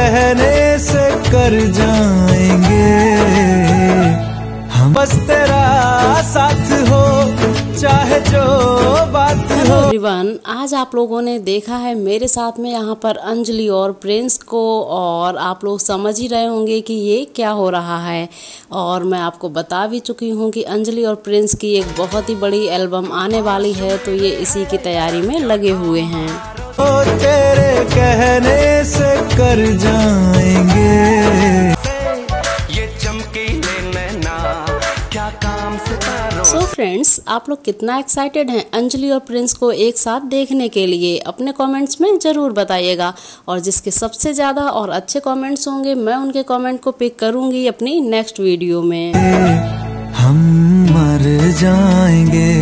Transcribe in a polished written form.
कहने से कर जाएंगे हम, बस तेरा साथ हो चाहे जो बात हो। एवरीवन, आज आप लोगों ने देखा है मेरे साथ में यहाँ पर अंजलि और प्रिंस को, और आप लोग समझ ही रहे होंगे कि ये क्या हो रहा है। और मैं आपको बता भी चुकी हूँ कि अंजलि और प्रिंस की एक बहुत ही बड़ी एल्बम आने वाली है, तो ये इसी की तैयारी में लगे हुए हैं। ओ तेरे कहने से कर जाएंगे ये चमकीले नैना क्या काम सितारों। सो फ्रेंड्स, आप लोग कितना एक्साइटेड हैं अंजलि और प्रिंस को एक साथ देखने के लिए? अपने कमेंट्स में ज़रूर बताइएगा, और जिसके सबसे ज़्यादा और अच्छे कमेंट्स होंगे मैं उनके कमेंट को पिक करूँगी अपनी नेक्स्ट वीडियो में। हम मर जाएंगे।